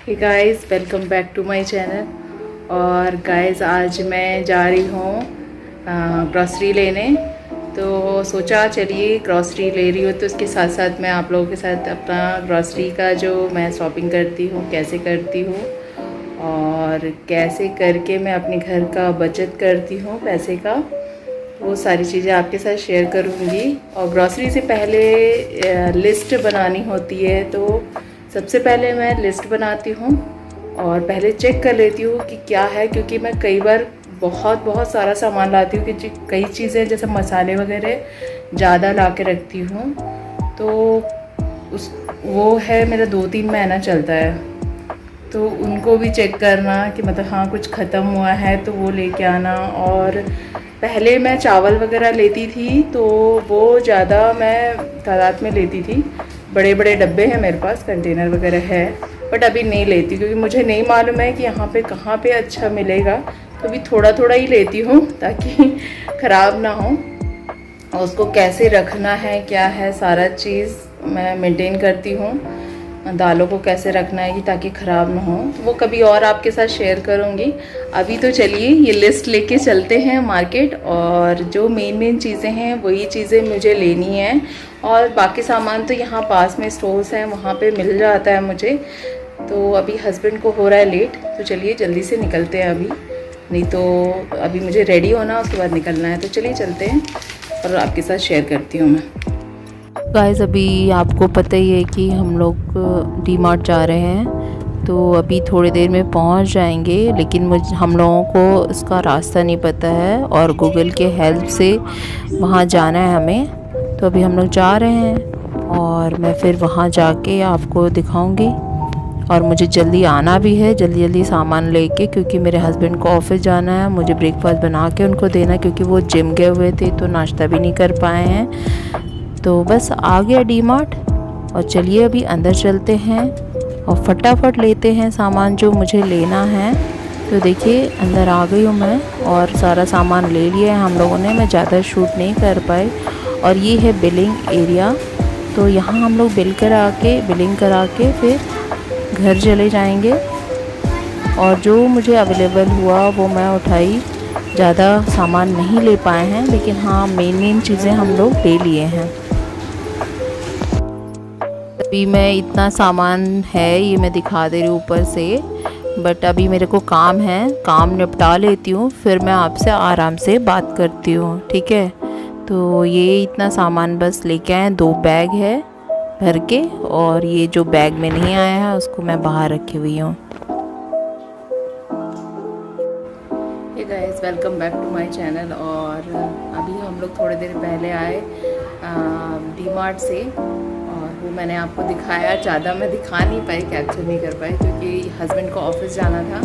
Hey guys, welcome back to my channel. और guys आज मैं जा रही हूँ ग्रॉसरी लेने। तो सोचा चलिए ग्रॉसरी ले रही हूँ तो उसके साथ साथ मैं आप लोगों के साथ अपना ग्रॉसरी का जो मैं शॉपिंग करती हूँ कैसे करती हूँ और कैसे करके मैं अपने घर का बचत करती हूँ पैसे का, वो सारी चीज़ें आपके साथ शेयर करूँगी। और ग्रॉसरी से पहले लिस्ट बनानी होती है, तो सबसे पहले मैं लिस्ट बनाती हूँ और पहले चेक कर लेती हूँ कि क्या है, क्योंकि मैं कई बार बहुत सारा सामान लाती हूँ कि कई चीज़ें जैसे मसाले वगैरह ज़्यादा ला के रखती हूँ, तो उस वो है मेरा 2-3 महीना चलता है। तो उनको भी चेक करना कि मतलब हाँ कुछ ख़त्म हुआ है तो वो लेके आना। और पहले मैं चावल वगैरह लेती थी तो वो ज़्यादा मैं तादाद में लेती थी, बड़े बड़े डब्बे हैं मेरे पास, कंटेनर वगैरह है, बट अभी नहीं लेती क्योंकि मुझे नहीं मालूम है कि यहाँ पे कहाँ पे अच्छा मिलेगा। तो अभी थोड़ा थोड़ा ही लेती हूँ ताकि ख़राब ना हो, और उसको कैसे रखना है क्या है सारा चीज़ मैं मेंटेन करती हूँ। दालों को कैसे रखना है कि ताकि ख़राब ना हो, तो वो कभी और आपके साथ शेयर करूँगी। अभी तो चलिए ये लिस्ट लेके चलते हैं मार्केट, और जो मेन चीज़ें हैं वही चीज़ें मुझे लेनी हैं, और बाकी सामान तो यहाँ पास में स्टोर्स हैं वहाँ पे मिल जाता है मुझे। तो अभी हस्बैंड को हो रहा है लेट, तो चलिए जल्दी से निकलते हैं अभी, नहीं तो अभी मुझे रेडी होना उसके बाद निकलना है। तो चलिए चलते हैं और आपके साथ शेयर करती हूँ मैं। गाइस अभी आपको पता ही है कि हम लोग डी मार्ट जा रहे हैं, तो अभी थोड़ी देर में पहुंच जाएंगे, लेकिन हम लोगों को इसका रास्ता नहीं पता है और गूगल के हेल्प से वहां जाना है हमें। तो अभी हम लोग जा रहे हैं और मैं फिर वहां जाके आपको दिखाऊंगी। और मुझे जल्दी आना भी है, जल्दी सामान लेके, क्योंकि मेरे हस्बैंड को ऑफिस जाना है, मुझे ब्रेकफास्ट बना के उनको देना, क्योंकि वो जिम गए हुए थे तो नाश्ता भी नहीं कर पाए हैं। तो बस आ गया डी मार्ट, और चलिए अभी अंदर चलते हैं और फटाफट लेते हैं सामान जो मुझे लेना है। तो देखिए अंदर आ गई हूँ मैं और सारा सामान ले लिया है हम लोगों ने, मैं ज़्यादा शूट नहीं कर पाई। और ये है बिलिंग एरिया, तो यहाँ हम लोग बिलिंग करा के फिर घर चले जाएंगे। और जो मुझे अवेलेबल हुआ वो मैं उठाई, ज़्यादा सामान नहीं ले पाए हैं, लेकिन हाँ मेन चीज़ें हम लोग ले लिए हैं। अभी मैं इतना सामान है ये मैं दिखा दे रही हूँ ऊपर से, बट अभी मेरे को काम है, काम निपटा लेती हूँ, फिर मैं आपसे आराम से बात करती हूँ, ठीक है। तो ये इतना सामान बस लेके आए, 2 बैग है भर के, और ये जो बैग में नहीं आया है उसको मैं बाहर रखी हुई हूँ। Hey guys, welcome back to my channel. और अभी हम लोग थोड़ी देर पहले आए डी मार्ट से, और वो मैंने आपको दिखाया, ज़्यादा मैं दिखा नहीं पाई, कैप्चर नहीं कर पाई, क्योंकि हस्बैंड को ऑफिस जाना था।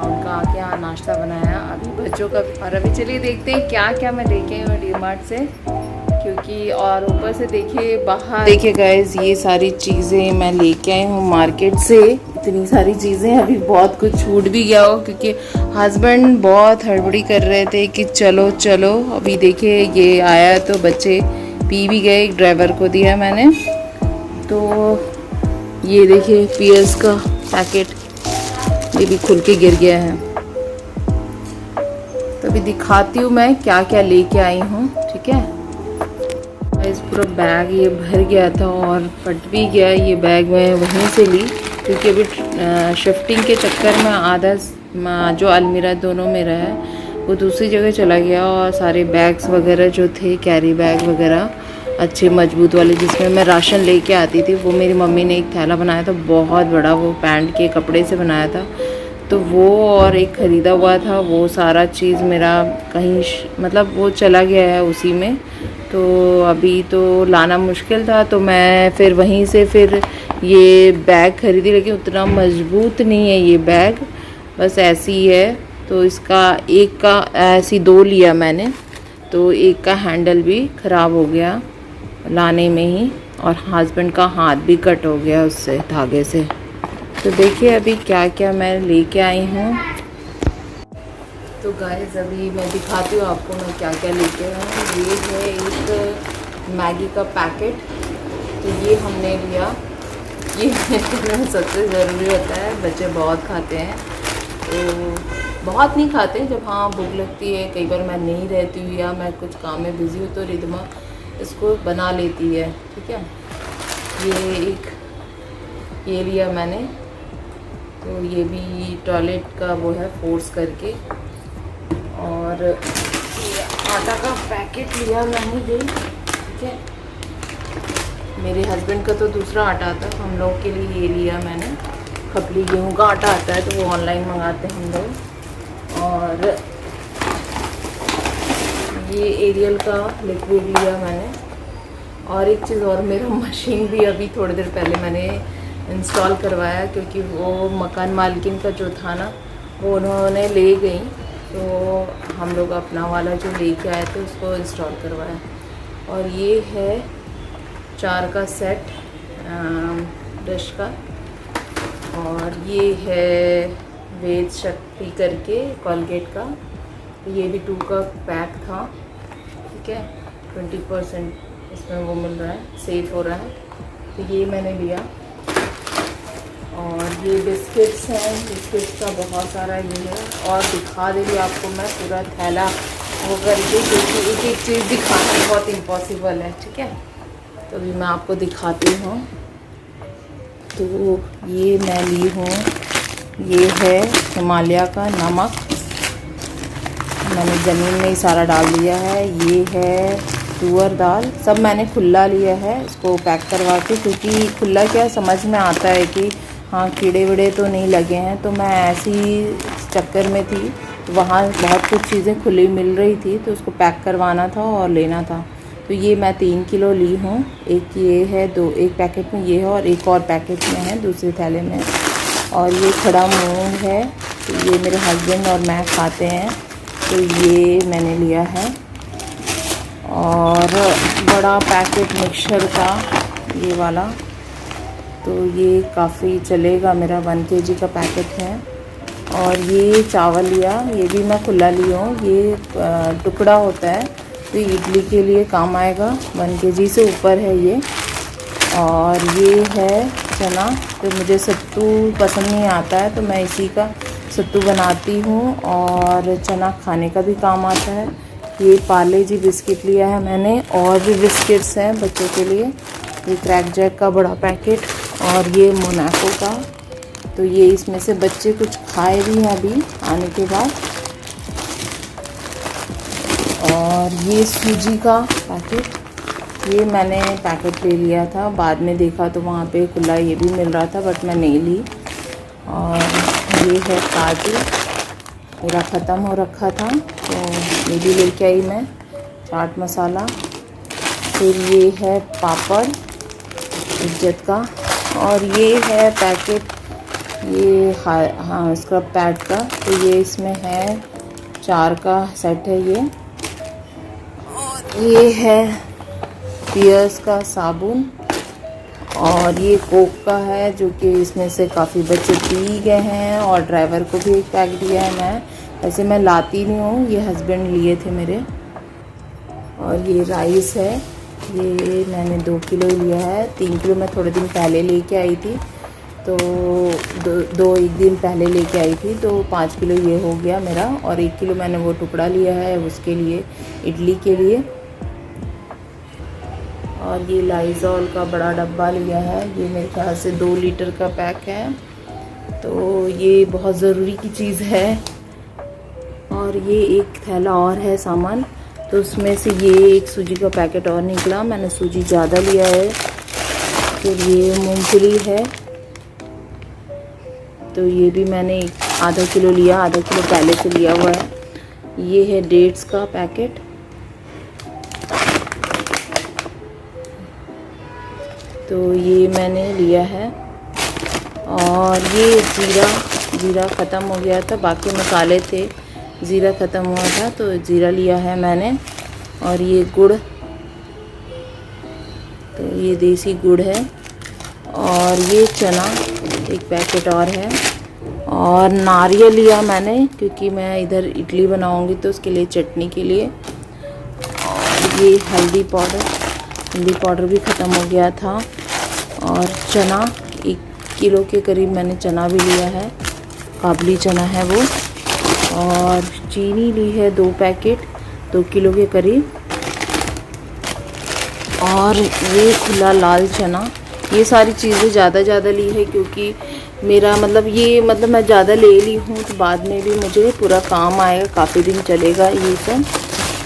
उनका क्या नाश्ता बनाया अभी बच्चों का। और अभी चलिए देखते हैं क्या क्या मैं लेके आई हूँ डी मार्ट से, क्योंकि और ऊपर से देखिए बाहर, देखिए गाइस ये सारी चीज़ें मैं लेके आई हूँ मार्केट से। इतनी सारी चीज़ें, अभी बहुत कुछ छूट भी गया हो क्योंकि हस्बैंड बहुत हड़बड़ी कर रहे थे कि चलो चलो। अभी देखिए ये आया तो बच्चे पी भी गए, एक ड्राइवर को दिया मैंने। तो ये देखिए पियर्स का पैकेट, ये भी खुल के गिर गया है। तो अभी दिखाती हूँ मैं क्या क्या लेके आई हूँ, ठीक है। इस पूरा बैग ये भर गया था और फट भी गया ये बैग, मैं वहीं से ली क्योंकि अभी शिफ्टिंग के चक्कर में आधा जो अलमीरा दोनों मेरा है वो दूसरी जगह चला गया, और सारे बैग्स वगैरह जो थे, कैरी बैग वगैरह अच्छे मजबूत वाले जिसमें मैं राशन लेके आती थी, वो मेरी मम्मी ने एक थैला बनाया था बहुत बड़ा, वो पैंट के कपड़े से बनाया था, तो वो और एक ख़रीदा हुआ था, वो सारा चीज़ मेरा कहीं मतलब वो चला गया है उसी में। तो अभी तो लाना मुश्किल था, तो मैं फिर वहीं से फिर ये बैग ख़रीदी, लेकिन उतना मजबूत नहीं है ये बैग, बस ऐसी ही है। तो इसका एक का ऐसी 2 लिया मैंने, तो एक का हैंडल भी ख़राब हो गया लाने में ही, और हस्बैंड का हाथ भी कट हो गया उससे धागे से। तो देखिए अभी क्या क्या मैं लेके आई हूँ। तो गाइस अभी मैं दिखाती हूँ आपको मैं क्या क्या लेके आई हूँ। ये है एक मैगी का पैकेट, तो ये हमने लिया, ये मेरे में सबसे ज़रूरी होता है। बच्चे बहुत खाते हैं, तो बहुत नहीं खाते। जब हाँ भूख लगती है, कई बार मैं नहीं रहती हूँ या मैं कुछ काम में बिज़ी हूँ, तो रिदमा इसको बना लेती है। ठीक है, ये लिया मैंने, तो ये भी टॉयलेट का वो है, फोर्स करके। और ये आटा का पैकेट लिया मैंने ये, ठीक है। मेरे हस्बैंड का तो दूसरा आटा आता है, हम लोग के लिए ये लिया मैंने। खपली गेहूँ का आटा आता है, तो वो ऑनलाइन मंगाते हैं हम लोग। और ये एरियल का लिक्विड लिया मैंने। और एक चीज़ और, मेरा मशीन भी अभी थोड़ी देर पहले मैंने इंस्टॉल करवाया, क्योंकि वो मकान मालकिन का जो था ना, वो उन्होंने ले गई, तो हम लोग अपना वाला जो लेके आए थे उसको इंस्टॉल करवाया। और ये है 4 का सेट ब्रश का। और ये है वेद शक्ति करके कोलगेट का, ये भी 2 का पैक था। ठीक है, 20% इसमें वो मिल रहा है, सेफ हो रहा है, तो ये मैंने लिया। और ये बिस्किट्स हैं, बिस्किट्स का बहुत सारा ये है। और दिखा देंगे आपको मैं पूरा थैला वो करके, क्योंकि एक एक चीज़ दिखाना बहुत इम्पॉसिबल है। ठीक है, तो अभी मैं आपको दिखाती हूँ। तो ये मैं ली हूँ, ये है हिमालय का नमक, मैंने ज़मीन में ही सारा डाल दिया है। ये है तुअर दाल, सब मैंने खुला लिया है इसको पैक करवा के, क्योंकि खुला क्या समझ में आता है कि हाँ कीड़े वीड़े तो नहीं लगे हैं। तो मैं ऐसी चक्कर में थी, तो वहाँ बहुत कुछ चीज़ें खुली मिल रही थी, तो उसको पैक करवाना था और लेना था। तो ये मैं 3 किलो ली हूँ। एक ये है, एक पैकेट में ये है, और एक और पैकेट में है दूसरे थैले में। और ये खड़ा मूंग है, तो ये मेरे हस्बैंड और मैं खाते हैं, तो ये मैंने लिया है। और बड़ा पैकेट मिक्सचर का ये वाला, तो ये काफ़ी चलेगा मेरा, 1 kg का पैकेट है। और ये चावल लिया, ये भी मैं खुला ली हूँ, ये टुकड़ा होता है, तो इडली के लिए काम आएगा, 1 kg से ऊपर है ये। और ये है चना, तो मुझे सत्तू पसंद नहीं आता है, तो मैं इसी का सत्तू बनाती हूँ, और चना खाने का भी काम आता है। ये पार्ले जी बिस्किट लिया है मैंने, और भी बिस्किट्स हैं बच्चों के लिए। ये क्रैक जैक का बड़ा पैकेट, और ये मोनाको का, तो ये इसमें से बच्चे कुछ खाए भी हैं अभी आने के बाद। और ये सूजी का पैकेट, ये मैंने पैकेट ले लिया था, बाद में देखा तो वहाँ पे खुला ये भी मिल रहा था, बट मैं नहीं ली। और ये है काजू, मेरा ख़त्म हो रखा था, तो ये भी लेके आई मैं। चाट मसाला, फिर ये है पापड़ इज्जत का। और ये है पैकेट, ये हाँ स्क्रब पैड का, तो ये इसमें है 4 का सेट है ये। और ये है पियर्स का साबुन, और ये कोक का है, जो कि इसमें से काफ़ी बच्चे पी गए हैं, और ड्राइवर को भी एक पैक दिया है। मैं वैसे मैं लाती नहीं हूँ, ये हस्बैंड लिए थे मेरे। और ये राइस है, ये मैंने 2 किलो लिया है। 3 किलो मैं थोड़े दिन पहले लेके आई थी, तो एक दिन पहले लेके आई थी, तो 5 किलो ये हो गया मेरा। और 1 किलो मैंने वो टुकड़ा लिया है उसके लिए, इडली के लिए। और ये लाइज़ॉल का बड़ा डब्बा लिया है, ये मेरे ख्याल से 2 लीटर का पैक है, तो ये बहुत ज़रूरी की चीज़ है। और ये एक थैला और है सामान, तो उसमें से ये एक सूजी का पैकेट और निकला, मैंने सूजी ज़्यादा लिया है। फिर ये मूंगफली है, तो ये भी मैंने आधा किलो लिया, आधा किलो पहले से लिया हुआ है। ये है डेट्स का पैकेट, तो ये मैंने लिया है। और ये जीरा ख़त्म हो गया था, बाकी मसाले थे, ज़ीरा ख़त्म हुआ था, तो ज़ीरा लिया है मैंने। और ये गुड़, तो ये देसी गुड़ है। और ये चना एक पैकेट और है। और नारियल लिया मैंने, क्योंकि मैं इधर इडली बनाऊंगी तो उसके लिए, चटनी के लिए। और ये हल्दी पाउडर भी ख़त्म हो गया था। और चना किलो के करीब मैंने चना भी लिया है, काबुली चना है वो। और चीनी ली है 2 पैकेट 2 किलो के करीब। और ये खुला लाल चना, ये सारी चीज़ें ज़्यादा ली है क्योंकि मेरा मतलब मैं ज़्यादा ले ली हूँ तो बाद में भी मुझे पूरा काम आएगा, काफ़ी दिन चलेगा ये सब।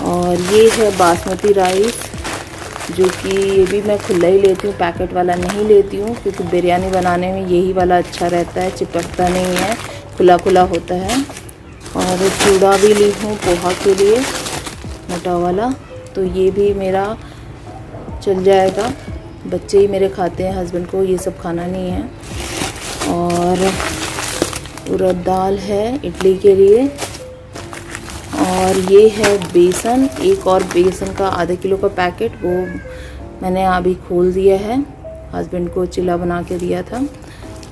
और ये है बासमती राइस, जो कि ये भी मैं खुला ही लेती हूँ, पैकेट वाला नहीं लेती हूँ क्योंकि बिरयानी बनाने में यही वाला अच्छा रहता है, चिपकता नहीं है, खुला होता है। और चूड़ा भी ली हूँ पोहा के लिए, मोटा वाला, तो ये भी मेरा चल जाएगा। बच्चे ही मेरे खाते हैं, हस्बैंड को ये सब खाना नहीं है। और उड़द दाल है इडली के लिए। और ये है बेसन, एक और बेसन का आधा किलो का पैकेट, वो मैंने अभी खोल दिया है, हस्बैंड को चिल्ला बना के दिया था।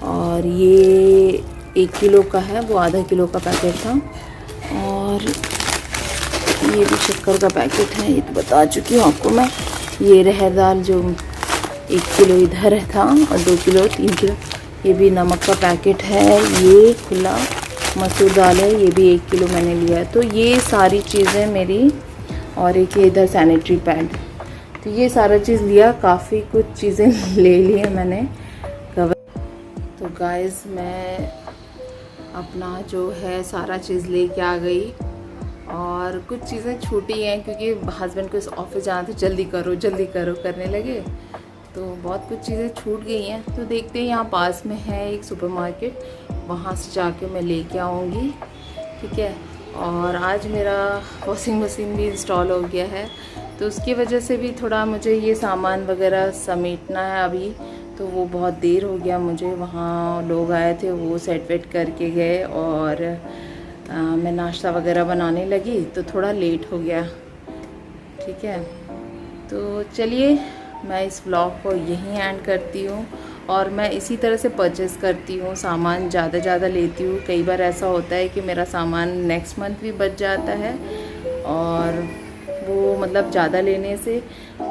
और ये 1 किलो का है, वो आधा किलो का पैकेट था। और ये भी शक्कर का पैकेट है, ये तो बता चुकी हूँ आपको मैं। ये रहर दाल जो 1 किलो इधर था और 2 किलो 3 किलो। ये भी नमक का पैकेट है। ये खुला मसूर दाल है, ये भी 1 किलो मैंने लिया है। तो ये सारी चीज़ें मेरी, और एक ये इधर सैनिटरी पैड, तो ये सारा चीज़ लिया, काफ़ी कुछ चीज़ें ले ली है मैंने कवर। तो गाइस मैं अपना जो है सारा चीज़ लेके आ गई, और कुछ चीज़ें छूटी हैं क्योंकि हस्बैंड को इस ऑफिस जाना था, जल्दी करो करने लगे, तो बहुत कुछ चीज़ें छूट गई हैं। तो देखते हैं, यहाँ पास में है एक सुपरमार्केट, वहाँ से जाके मैं लेके आऊँगी, ठीक है। और आज मेरा वॉशिंग मशीन भी इंस्टॉल हो गया है, तो उसकी वजह से भी थोड़ा मुझे ये सामान वगैरह समेटना है अभी, तो वो बहुत देर हो गया मुझे। वहाँ लोग आए थे, वो सेट वेट करके गए, और मैं नाश्ता वगैरह बनाने लगी तो थोड़ा लेट हो गया, ठीक है। तो चलिए मैं इस व्लॉग को यहीं एंड करती हूँ। और मैं इसी तरह से परचेज़ करती हूँ, सामान ज़्यादा लेती हूँ। कई बार ऐसा होता है कि मेरा सामान नेक्स्ट मंथ भी बच जाता है, और वो मतलब ज़्यादा लेने से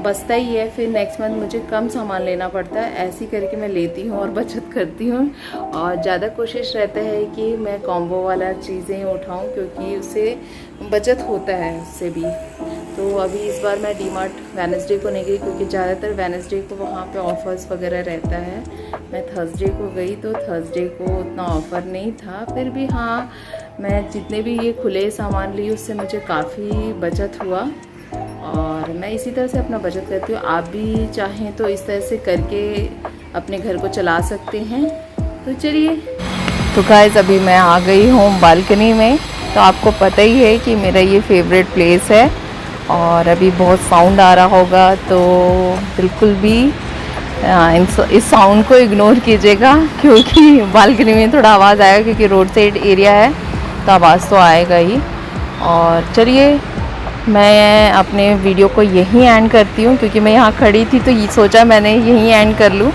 बचता ही है, फिर नेक्स्ट मंथ मुझे कम सामान लेना पड़ता है। ऐसे करके मैं लेती हूँ और बचत करती हूँ, और ज़्यादा कोशिश रहता है कि मैं कॉम्बो वाला चीज़ें उठाऊँ क्योंकि उससे बचत होता है उससे भी। तो अभी इस बार मैं डीमार्ट वेडनेसडे को नहीं गई क्योंकि ज़्यादातर वेडनेसडे को वहाँ पे ऑफ़र्स वगैरह रहता है। मैं थर्सडे को गई तो थर्सडे को उतना ऑफ़र नहीं था, फिर भी हाँ मैं जितने भी ये खुले सामान ली उससे मुझे काफ़ी बचत हुआ, और मैं इसी तरह से अपना बचत करती हूँ। आप भी चाहें तो इस तरह से करके अपने घर को चला सकते हैं। तो चलिए, तो गाइस अभी मैं आ गई हूँ बालकनी में। तो आपको पता ही है कि मेरा ये फेवरेट प्लेस है, और अभी बहुत साउंड आ रहा होगा, तो बिल्कुल भी इस साउंड को इग्नोर कीजिएगा क्योंकि बालकनी में थोड़ा आवाज़ आएगा क्योंकि रोड साइड एरिया है, तो आवाज़ तो आएगा ही। और चलिए मैं अपने वीडियो को यहीं एंड करती हूँ क्योंकि मैं यहाँ खड़ी थी तो ये सोचा मैंने यहीं एंड कर लूँ।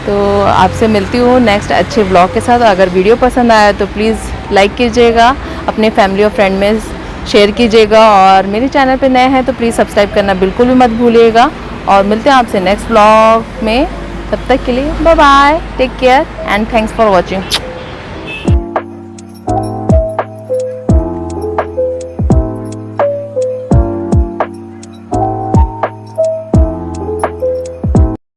तो आपसे मिलती हूँ नेक्स्ट अच्छे ब्लॉग के साथ। अगर वीडियो पसंद आया तो प्लीज़ लाइक कीजिएगा, अपने फैमिली और फ्रेंड में शेयर कीजिएगा, और मेरे चैनल पे नए हैं तो प्लीज़ सब्सक्राइब करना बिल्कुल भी मत भूलिएगा। और मिलते हैं आपसे नेक्स्ट ब्लॉग में, तब तक के लिए bye bye, take care and thanks for watching.